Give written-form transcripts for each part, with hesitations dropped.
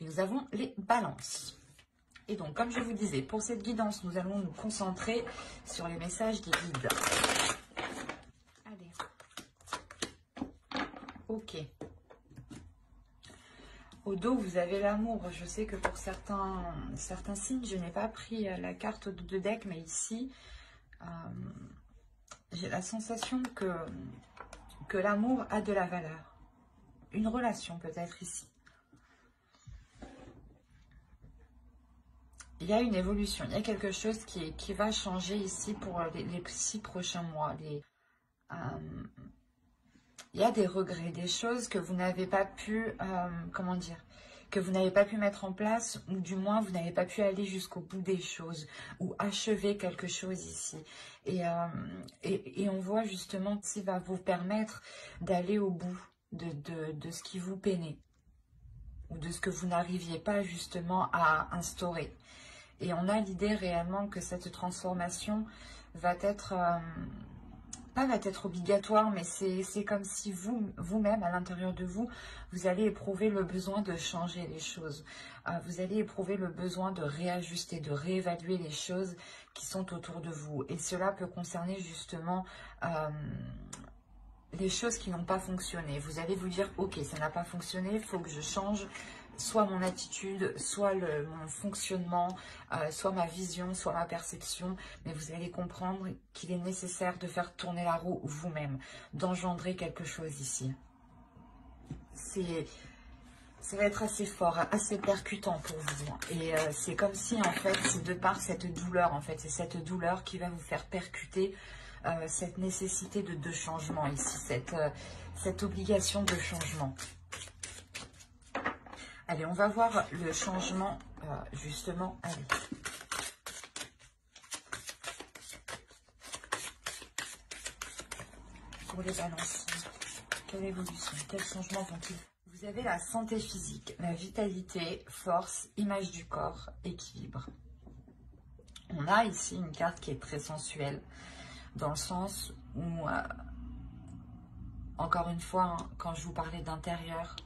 Et nous avons les balances. Et donc, comme je vous disais, pour cette guidance, nous allons nous concentrer sur les messages des guides. Allez. Ok. Au dos, vous avez l'amour. Je sais que pour certains signes, je n'ai pas pris la carte de deck, mais ici, j'ai la sensation que l'amour a de la valeur. Une relation peut-être ici. Il y a une évolution, il y a quelque chose qui va changer ici pour les 6 prochains mois. Il y a des regrets, des choses que vous n'avez pas pu, comment dire, que vous n'avez pas pu mettre en place, ou du moins vous n'avez pas pu aller jusqu'au bout des choses, ou achever quelque chose ici. Et on voit justement que ça va vous permettre d'aller au bout de ce qui vous peinait, ou de ce que vous n'arriviez pas justement à instaurer. Et on a l'idée réellement que cette transformation va être, pas va être obligatoire, mais c'est comme si vous-même, à l'intérieur de vous, vous allez éprouver le besoin de changer les choses. Vous allez éprouver le besoin de réajuster, de réévaluer les choses qui sont autour de vous. Et cela peut concerner justement les choses qui n'ont pas fonctionné. Vous allez vous dire, ok, ça n'a pas fonctionné, il faut que je change soit mon attitude, soit mon fonctionnement, soit ma vision, soit ma perception, mais vous allez comprendre qu'il est nécessaire de faire tourner la roue vous-même, d'engendrer quelque chose ici. Ça va être assez fort, assez percutant pour vous. Et c'est comme si, en fait, c'est de par cette douleur, en fait, c'est cette douleur qui va vous faire percuter cette nécessité de changement ici, cette obligation de changement. Allez, on va voir le changement, justement. Allez. Pour les balances, quelle évolution, quel changement vont-ils? Vous avez la santé physique, la vitalité, force, image du corps, équilibre. On a ici une carte qui est très sensuelle, dans le sens où, encore une fois, hein, quand je vous parlais d'intérieur,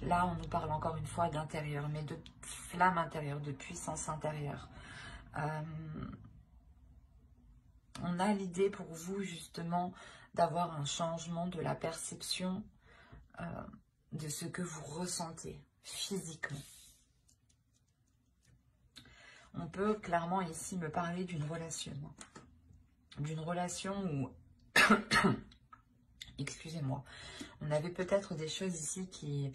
là, on nous parle encore une fois d'intérieur, mais de flamme intérieure, de puissance intérieure. On a l'idée pour vous, justement, d'avoir un changement de la perception de ce que vous ressentez physiquement. On peut clairement ici me parler d'une relation. D'une relation où, excusez-moi, on avait peut-être des choses ici qui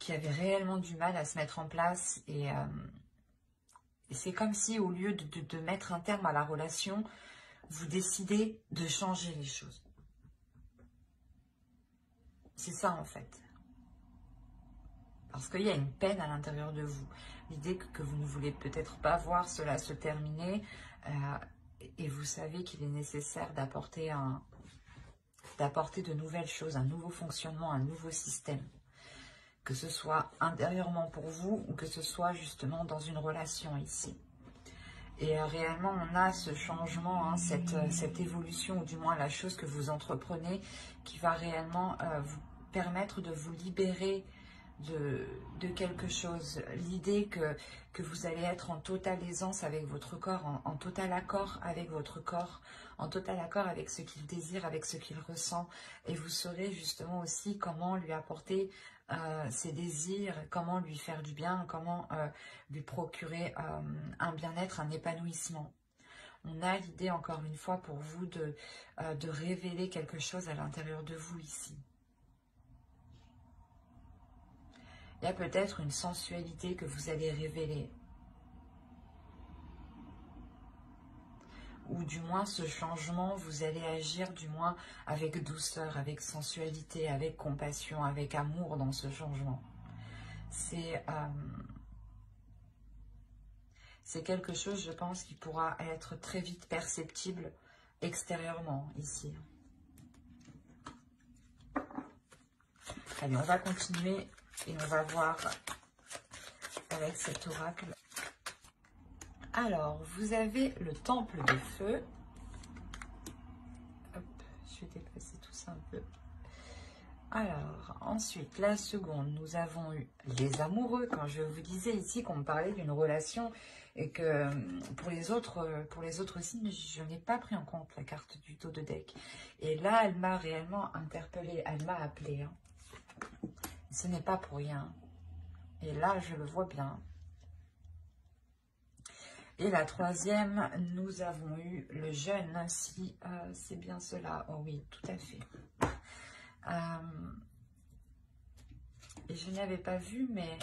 avaient réellement du mal à se mettre en place. Et c'est comme si au lieu de mettre un terme à la relation, vous décidez de changer les choses. C'est ça en fait. Parce qu'il y a une peine à l'intérieur de vous. L'idée que vous ne voulez peut-être pas voir cela se terminer. Et vous savez qu'il est nécessaire d'apporter de nouvelles choses, un nouveau fonctionnement, un nouveau système. Que ce soit intérieurement pour vous ou que ce soit justement dans une relation ici. Et réellement, on a ce changement, hein, cette évolution, ou du moins la chose que vous entreprenez, qui va réellement vous permettre de vous libérer de quelque chose. L'idée que vous allez être en totale aisance avec votre corps, en total accord avec votre corps, en total accord avec ce qu'il désire, avec ce qu'il ressent. Et vous saurez justement aussi comment lui apporter ses désirs, comment lui faire du bien, comment lui procurer un bien-être, un épanouissement. On a l'idée, encore une fois, pour vous de révéler quelque chose à l'intérieur de vous ici. Il y a peut-être une sensualité que vous allez révéler. Ou du moins ce changement, vous allez agir du moins avec douceur, avec sensualité, avec compassion, avec amour dans ce changement. C'est quelque chose, je pense, qui pourra être très vite perceptible extérieurement ici. Allez, on va continuer et on va voir avec cet oracle. Alors, vous avez le temple de feu. Hop, je vais déplacer tout ça un peu. Alors, ensuite, la seconde, nous avons eu les amoureux. Quand je vous disais ici qu'on me parlait d'une relation et que pour les autres signes, je n'ai pas pris en compte la carte du dos de deck. Et là, elle m'a réellement interpellée, elle m'a appelée. Hein. Ce n'est pas pour rien. Et là, je le vois bien. Et la troisième, nous avons eu le jeûne, si c'est bien cela. Oh oui, tout à fait. Et je n'avais pas vu, mais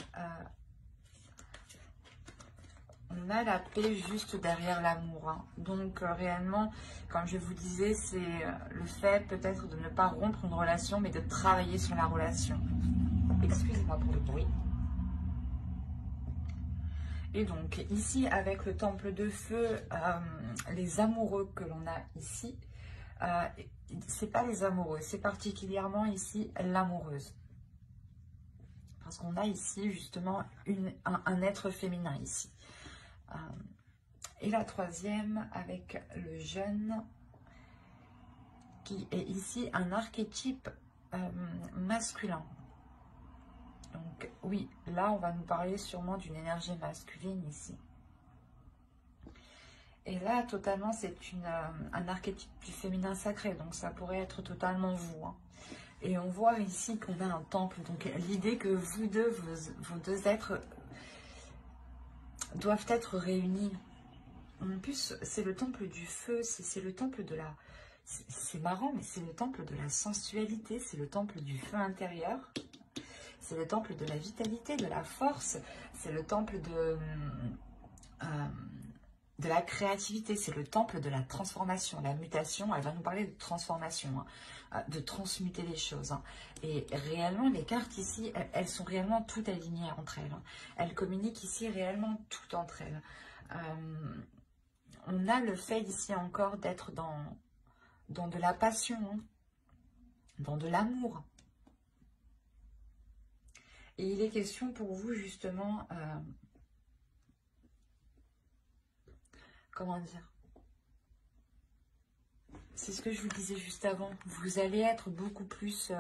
on a la paix juste derrière l'amour. Hein. Donc réellement, comme je vous disais, c'est le fait peut-être de ne pas rompre une relation, mais de travailler sur la relation. Excusez-moi pour le bruit. Et donc ici, avec le temple de feu, les amoureux que l'on a ici, c'est pas les amoureux, c'est particulièrement ici l'amoureuse. Parce qu'on a ici justement un être féminin ici. Et la troisième avec le jeune, qui est ici un archétype masculin. Donc oui, là on va nous parler sûrement d'une énergie masculine ici. Et là totalement c'est un archétype du féminin sacré, donc ça pourrait être totalement vous. Hein. Et on voit ici qu'on a un temple, donc l'idée que vous deux, vos deux êtres doivent être réunis. En plus c'est le temple du feu, c'est le temple de la... C'est marrant, mais c'est le temple de la sensualité, c'est le temple du feu intérieur. C'est le temple de la vitalité, de la force. C'est le temple de la créativité. C'est le temple de la transformation. La mutation, elle va nous parler de transformation, hein, de transmuter les choses. Hein. Et réellement, les cartes ici, elles sont réellement toutes alignées entre elles. Hein. Elles communiquent ici réellement toutes entre elles. On a le fait ici encore d'être dans de la passion, hein, dans de l'amour. Et il est question pour vous justement, comment dire, c'est ce que je vous disais juste avant, vous allez être beaucoup plus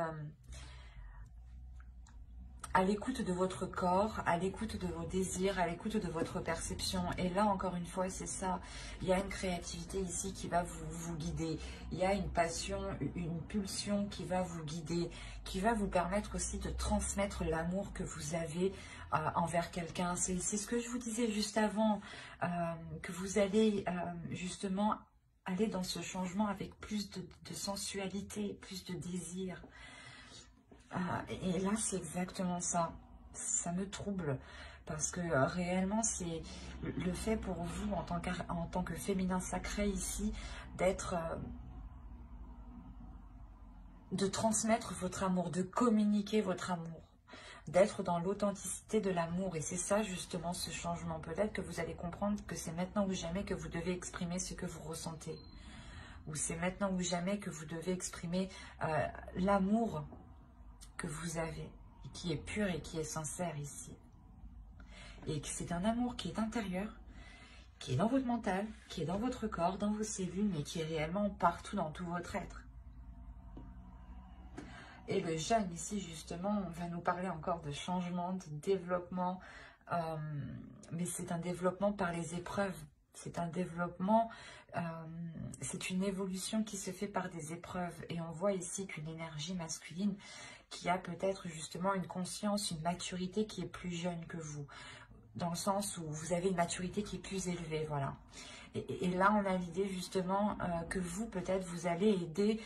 à l'écoute de votre corps, à l'écoute de vos désirs, à l'écoute de votre perception. Et là, encore une fois, c'est ça. Il y a une créativité ici qui va vous guider. Il y a une passion, une pulsion qui va vous guider, qui va vous permettre aussi de transmettre l'amour que vous avez envers quelqu'un. C'est ce que je vous disais juste avant, que vous allez justement aller dans ce changement avec plus de sensualité, plus de désir. Et là, c'est exactement ça. Ça me trouble parce que réellement, c'est le fait pour vous, en tant que féminin sacré ici, de transmettre votre amour, de communiquer votre amour, d'être dans l'authenticité de l'amour. Et c'est ça, justement, ce changement. Peut-être que vous allez comprendre que c'est maintenant ou jamais que vous devez exprimer ce que vous ressentez. Ou c'est maintenant ou jamais que vous devez exprimer l'amour que vous avez, et qui est pur et qui est sincère ici. Et que c'est un amour qui est intérieur, qui est dans votre mental, qui est dans votre corps, dans vos cellules, mais qui est réellement partout dans tout votre être. Et le jeûne ici, justement, on va nous parler encore de changement, de développement, mais c'est un développement par les épreuves. C'est un développement, c'est une évolution qui se fait par des épreuves. Et on voit ici qu'une énergie masculine qui a peut-être justement une conscience, une maturité qui est plus jeune que vous, dans le sens où vous avez une maturité qui est plus élevée, voilà. Et là, on a l'idée justement que vous, peut-être, vous allez aider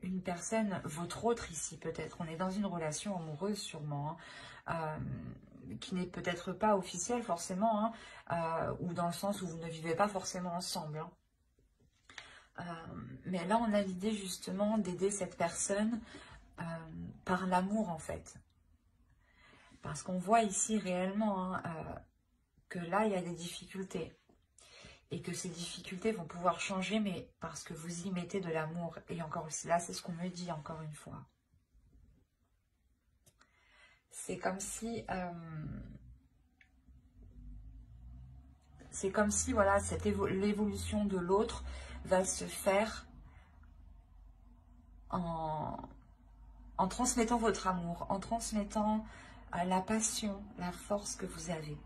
une personne, votre autre ici, peut-être. On est dans une relation amoureuse, sûrement, hein, qui n'est peut-être pas officielle, forcément, hein, ou dans le sens où vous ne vivez pas forcément ensemble. Hein. Mais là, on a l'idée justement d'aider cette personne par l'amour, en fait. Parce qu'on voit ici réellement hein, que là, il y a des difficultés. Et que ces difficultés vont pouvoir changer, mais parce que vous y mettez de l'amour. Et encore là, c'est ce qu'on me dit encore une fois. C'est comme si... voilà, l'évolution de l'autre va se faire en en transmettant votre amour, en transmettant la passion, la force que vous avez.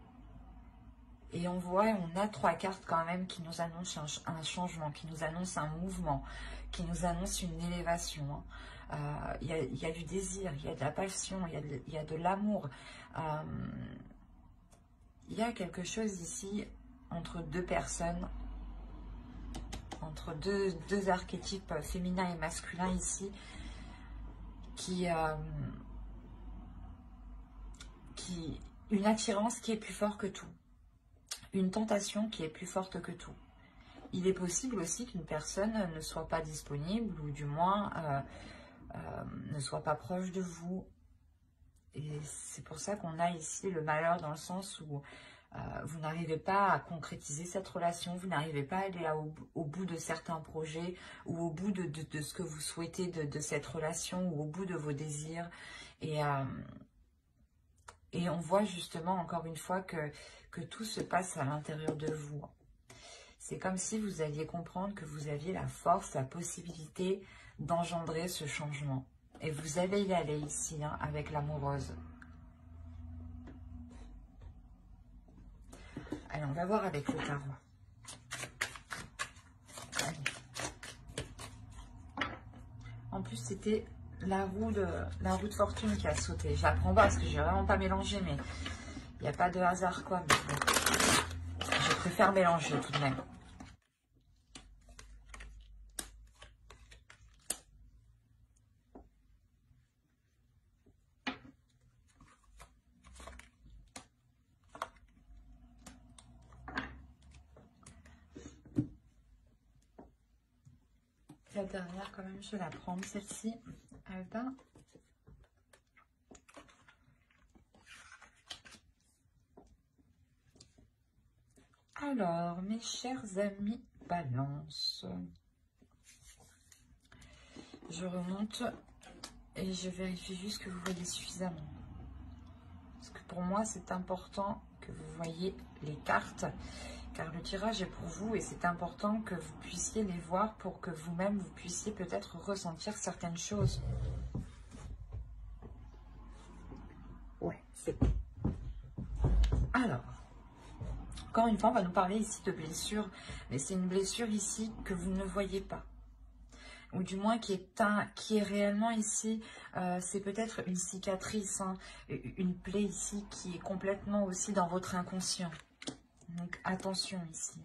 Et on voit, on a 3 cartes quand même qui nous annoncent un changement, qui nous annoncent un mouvement, qui nous annoncent une élévation. Il y a du désir, il y a de la passion, il y a de l'amour. Il y a quelque chose ici entre 2 personnes, entre deux archétypes féminins et masculins ici, une attirance qui est plus forte que tout, une tentation qui est plus forte que tout. Il est possible aussi qu'une personne ne soit pas disponible ou du moins ne soit pas proche de vous. Et c'est pour ça qu'on a ici le malheur dans le sens où vous n'arrivez pas à concrétiser cette relation, vous n'arrivez pas à aller au bout de certains projets ou au bout de ce que vous souhaitez de cette relation ou au bout de vos désirs. Et on voit justement encore une fois que tout se passe à l'intérieur de vous. C'est comme si vous alliez comprendre que vous aviez la force, la possibilité d'engendrer ce changement. Et vous allez y aller ici, hein, avec l'amoureuse. Allez, on va voir avec le tarot. Allez. En plus, c'était la roue de fortune qui a sauté. Je la prends pas parce que je n'ai vraiment pas mélangé, mais il n'y a pas de hasard, quoi. Mais bon, je préfère mélanger tout de même. La dernière, quand même, je vais la prendre, celle-ci. Ben. Alors, mes chers amis Balance, je remonte et je vérifie juste que vous voyez suffisamment. Parce que pour moi, c'est important que vous voyez les cartes, car le tirage est pour vous et c'est important que vous puissiez les voir pour que vous-même, vous puissiez peut-être ressentir certaines choses. Ouais, c'est bon. Alors, encore une fois, on va nous parler ici de blessure, mais c'est une blessure ici que vous ne voyez pas. Ou du moins qui est réellement ici, c'est peut-être une cicatrice, hein, une plaie ici qui est complètement aussi dans votre inconscient. Donc attention ici.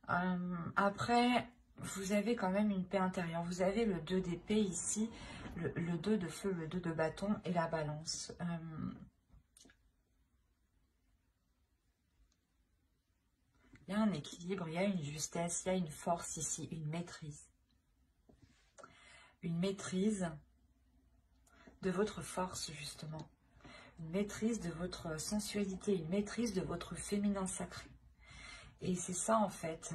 Après, vous avez quand même une paix intérieure. Vous avez le 2 d'épée ici, le 2 de feu, le 2 de bâton et la balance. Il y a un équilibre, il y a une justesse, il y a une force ici, une maîtrise. Une maîtrise de votre force, justement. Une maîtrise de votre sensualité, une maîtrise de votre féminin sacré. Et c'est ça, en fait.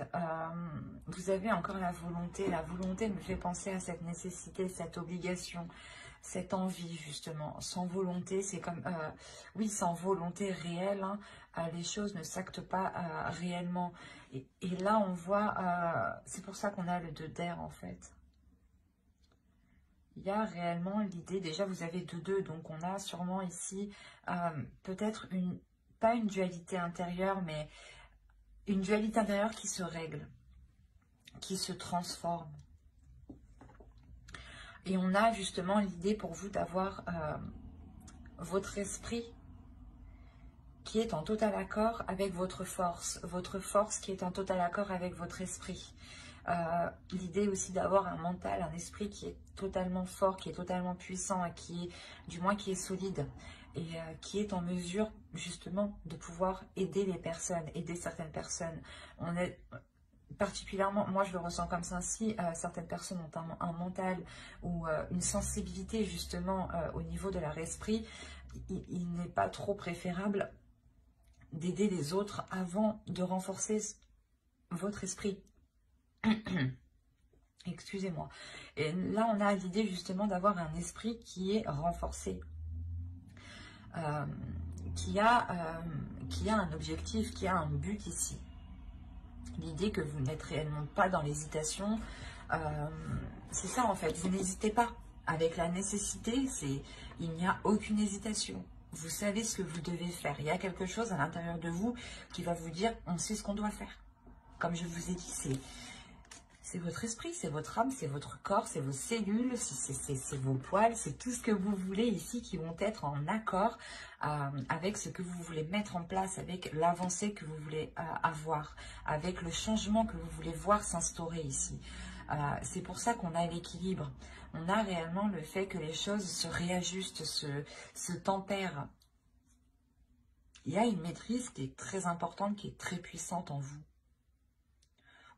Vous avez encore la volonté. La volonté me fait penser à cette nécessité, cette obligation, cette envie, justement. Sans volonté, c'est comme... oui, sans volonté réelle, hein, les choses ne s'actent pas réellement. Et là, on voit... c'est pour ça qu'on a le 2 d'air, en fait. Il y a réellement l'idée... Déjà, vous avez 2-2, donc on a sûrement ici peut-être pas une dualité intérieure, mais une dualité intérieure qui se règle, qui se transforme. Et on a justement l'idée pour vous d'avoir votre esprit qui est en total accord avec votre force qui est en total accord avec votre esprit. L'idée aussi d'avoir un mental, un esprit qui est totalement fort, qui est totalement puissant, et qui est, du moins qui est solide, et qui est en mesure justement de pouvoir aider les personnes, aider certaines personnes. On est... Particulièrement, moi je le ressens comme ça, si certaines personnes ont un mental ou une sensibilité justement au niveau de leur esprit, il n'est pas trop préférable d'aider les autres avant de renforcer votre esprit. Excusez-moi. Et là, on a l'idée justement d'avoir un esprit qui est renforcé, qui a un objectif, qui a un but ici. L'idée que vous n'êtes réellement pas dans l'hésitation, c'est ça en fait, vous n'hésitez pas. Avec la nécessité, il n'y a aucune hésitation. Vous savez ce que vous devez faire. Il y a quelque chose à l'intérieur de vous qui va vous dire, on sait ce qu'on doit faire. Comme je vous ai dit, c'est votre esprit, c'est votre âme, c'est votre corps, c'est vos cellules, c'est vos poils, c'est tout ce que vous voulez ici qui vont être en accord avec ce que vous voulez mettre en place, avec l'avancée que vous voulez avoir, avec le changement que vous voulez voir s'instaurer ici. C'est pour ça qu'on a l'équilibre. On a réellement le fait que les choses se réajustent, se tempèrent. Il y a une maîtrise qui est très importante, qui est très puissante en vous.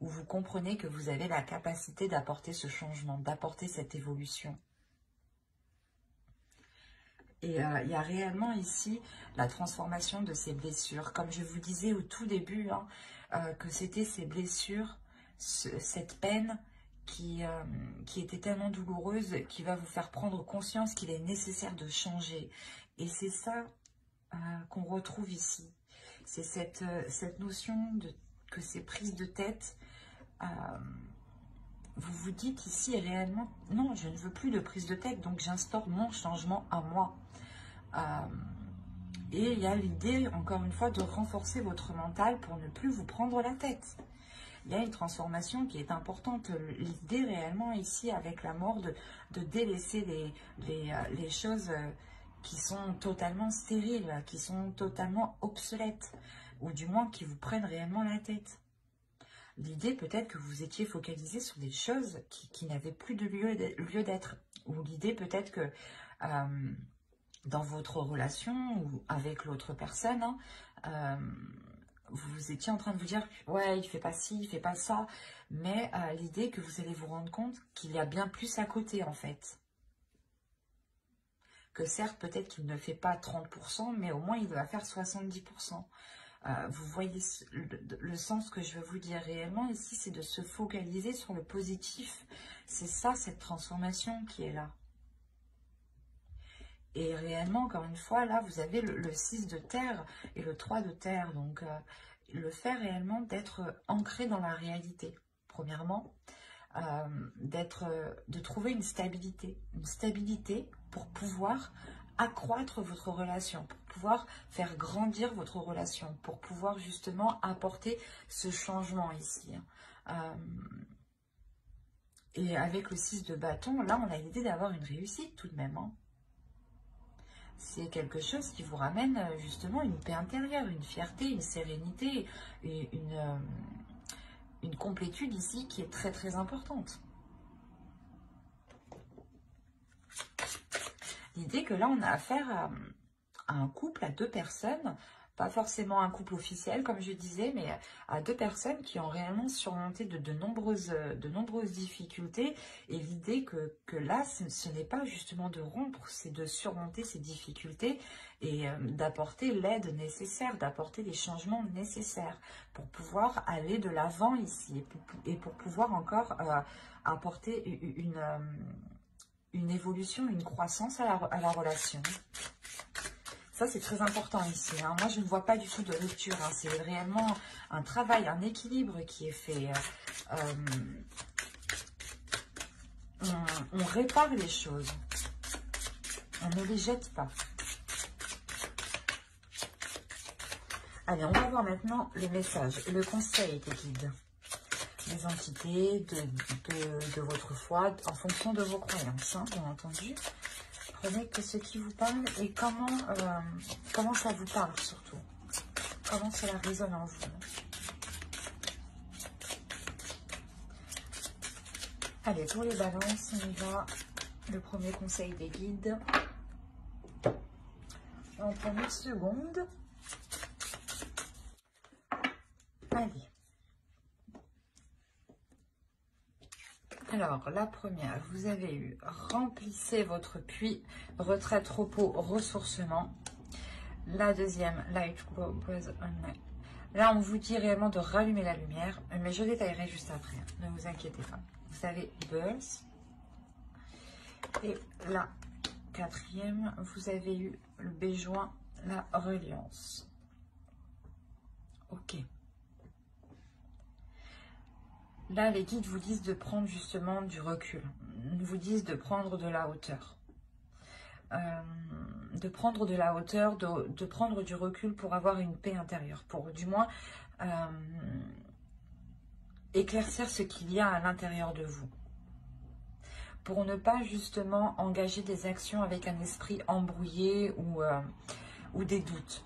Où vous comprenez que vous avez la capacité d'apporter ce changement, d'apporter cette évolution. Et il y a réellement ici la transformation de ces blessures. Comme je vous disais au tout début, que c'était ces blessures, cette peine qui était tellement douloureuse, qui va vous faire prendre conscience qu'il est nécessaire de changer. Et c'est ça qu'on retrouve ici. C'est cette notion que ces prises de tête, vous vous dites ici réellement, non, je ne veux plus de prise de tête, donc j'instaure mon changement à moi. Et il y a l'idée, encore une fois, de renforcer votre mental pour ne plus vous prendre la tête. Il y a une transformation qui est importante. L'idée réellement ici, avec la mort, de délaisser les choses qui sont totalement stériles, qui sont totalement obsolètes, ou du moins qui vous prennent réellement la tête. L'idée peut-être que vous étiez focalisé sur des choses qui n'avaient plus de lieu d'être. Ou l'idée peut-être que dans votre relation ou avec l'autre personne, vous étiez en train de vous dire « ouais, il fait pas ci, il fait pas ça ». Mais l'idée que vous allez vous rendre compte qu'il y a bien plus à côté en fait. Que certes, peut-être qu'il ne fait pas 30%, mais au moins il va faire 70%. Vous voyez le sens que je veux vous dire réellement ici, c'est de se focaliser sur le positif. C'est ça, cette transformation qui est là. Et réellement, encore une fois, là, vous avez le 6 de terre et le 3 de terre. Donc, le fait réellement d'être ancré dans la réalité, premièrement. De trouver une stabilité pour pouvoir accroître votre relation, pour pouvoir faire grandir votre relation, pour pouvoir justement apporter ce changement ici. Et avec le 6 de bâton, là on a l'idée d'avoir une réussite tout de même. C'est quelque chose qui vous ramène justement une paix intérieure, une fierté, une sérénité, une complétude ici qui est très très importante. L'idée que là, on a affaire à un couple, à deux personnes, pas forcément un couple officiel, comme je disais, mais à deux personnes qui ont réellement surmonté de nombreuses difficultés. Et l'idée que là, ce n'est pas justement de rompre, c'est de surmonter ces difficultés et d'apporter l'aide nécessaire, d'apporter les changements nécessaires pour pouvoir aller de l'avant ici et pour pouvoir encore apporter une évolution, une croissance à la relation. Ça, c'est très important ici. Moi, je ne vois pas du tout de rupture. C'est réellement un travail, un équilibre qui est fait. On répare les choses. On ne les jette pas. Allez, on va voir maintenant le message, le conseil des guides. Des entités, de votre foi, en fonction de vos croyances, bien entendu. Prenez que ce qui vous parle et comment ça vous parle surtout. Comment cela résonne en vous. Allez, pour les balances, on y va. Le premier conseil des guides. On prend une seconde. Allez. Alors, la première, vous avez eu remplissez votre puits, retraite, repos, ressourcement. La deuxième, light, là, on vous dit réellement de rallumer la lumière, mais je détaillerai juste après, ne vous inquiétez pas. Vous avez birth. Et la quatrième, vous avez eu le béjoin, la reliance. Ok. Là, les guides vous disent de prendre justement du recul. Ils vous disent de prendre de la hauteur. De prendre de la hauteur, de prendre du recul pour avoir une paix intérieure. Pour du moins éclaircir ce qu'il y a à l'intérieur de vous. Pour ne pas justement engager des actions avec un esprit embrouillé ou des doutes.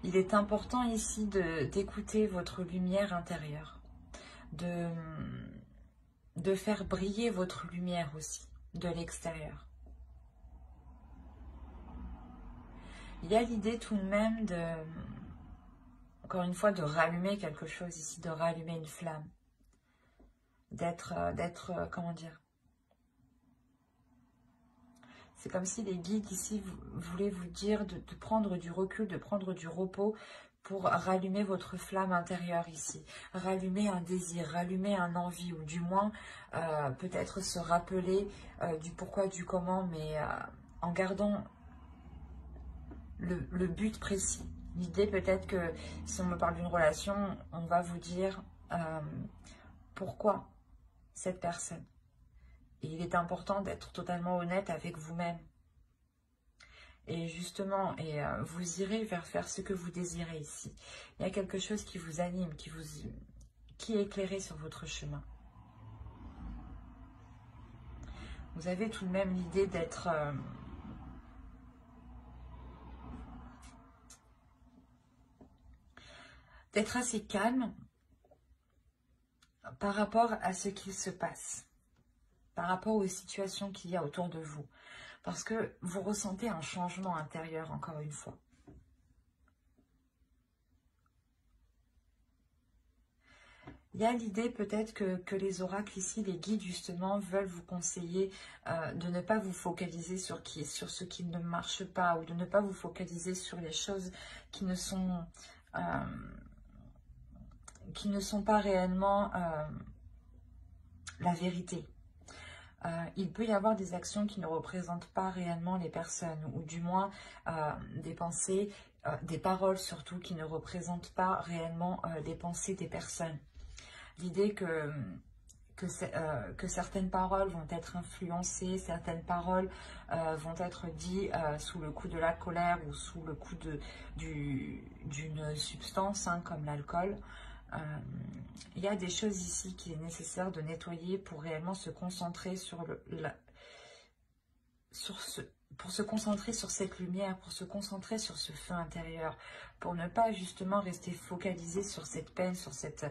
Il est important ici d'écouter votre lumière intérieure. De faire briller votre lumière aussi, de l'extérieur. Il y a l'idée tout de même encore une fois, de rallumer quelque chose ici, de rallumer une flamme. Comment dire? C'est comme si les guides ici voulaient vous dire de prendre du recul, de prendre du repos pour rallumer votre flamme intérieure ici. Rallumer un désir, rallumer un envie, ou du moins peut-être se rappeler du pourquoi, du comment, mais en gardant le but précis. L'idée peut-être que si on me parle d'une relation, on va vous dire pourquoi cette personne. Et il est important d'être totalement honnête avec vous-même. Et justement, vous irez vers faire ce que vous désirez ici. Il y a quelque chose qui vous anime, qui est éclairé sur votre chemin. Vous avez tout de même l'idée d'être assez calme par rapport à ce qu'il se passe, par rapport aux situations qu'il y a autour de vous. Parce que vous ressentez un changement intérieur, encore une fois. Il y a l'idée peut-être que les oracles ici, les guides justement, veulent vous conseiller de ne pas vous focaliser sur ce qui ne marche pas, ou de ne pas vous focaliser sur les choses qui ne sont pas réellement la vérité. Il peut y avoir des actions qui ne représentent pas réellement les personnes, ou du moins des pensées, des paroles surtout, qui ne représentent pas réellement les pensées des personnes. L'idée que certaines paroles vont être influencées, certaines paroles vont être dites sous le coup de la colère ou sous le coup d'une substance comme l'alcool. Il y a des choses ici qu'il est nécessaire de nettoyer pour réellement se concentrer pour se concentrer sur cette lumière, pour se concentrer sur ce feu intérieur, pour ne pas justement rester focalisé sur cette peine, sur cette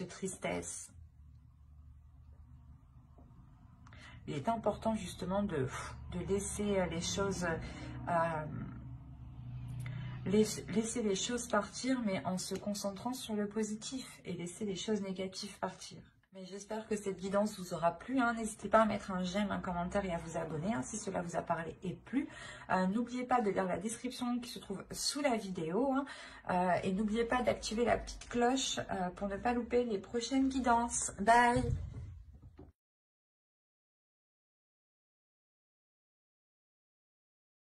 tristesse. Il est important justement de laisser les choses laisser les choses partir, mais en se concentrant sur le positif, et laisser les choses négatives partir. Mais j'espère que cette guidance vous aura plu. N'hésitez pas à mettre un j'aime, un commentaire et à vous abonner si cela vous a parlé et plu. N'oubliez pas de lire la description qui se trouve sous la vidéo. Et n'oubliez pas d'activer la petite cloche pour ne pas louper les prochaines guidances. Bye!